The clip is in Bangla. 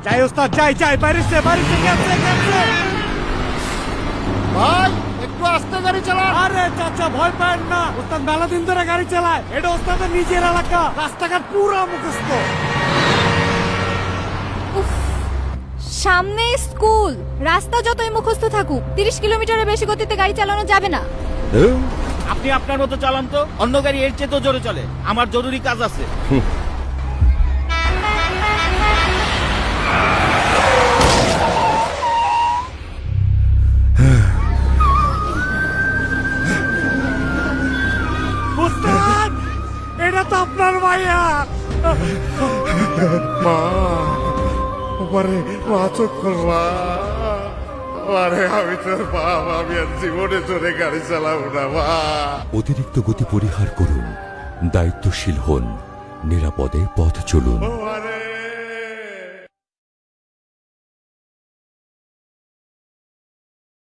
যাই ওস্তাদ, যাই বাইরেছে গেছে। ভাই একটু আস্তে গাড়ি চালা। আরে চাচা ভয় পায় না, ওস্তাদ মেলা দিন ধরে গাড়ি চালায়। এটা ওস্তাদের নিজের এলাকা, রাস্তাঘাট পুরো মুখস্থ। সামনে স্কুল, রাস্তা যতই মুখস্থ থাকুক 30 কিলোমিটারের বেশি গতিতে গাড়ি চালানো যাবে না। আপনি আপনার মতো চালান তো, অন্য গাড়ি এর চেয়ে তো জোরে চলে। আমার জরুরি কাজ আছে। ওস্তাদ এটা তো আপনার মাইয়া। মা ওপারে মা চোখ খুলবা। আরে আমি তোর বাপ, আমি আর জীবনে জোরে গাড়ি চালাবো না মা। অতিরিক্ত গতি পরিহার করুন, দায়িত্বশীল হন, নিরাপদে পথ চলুন। আরে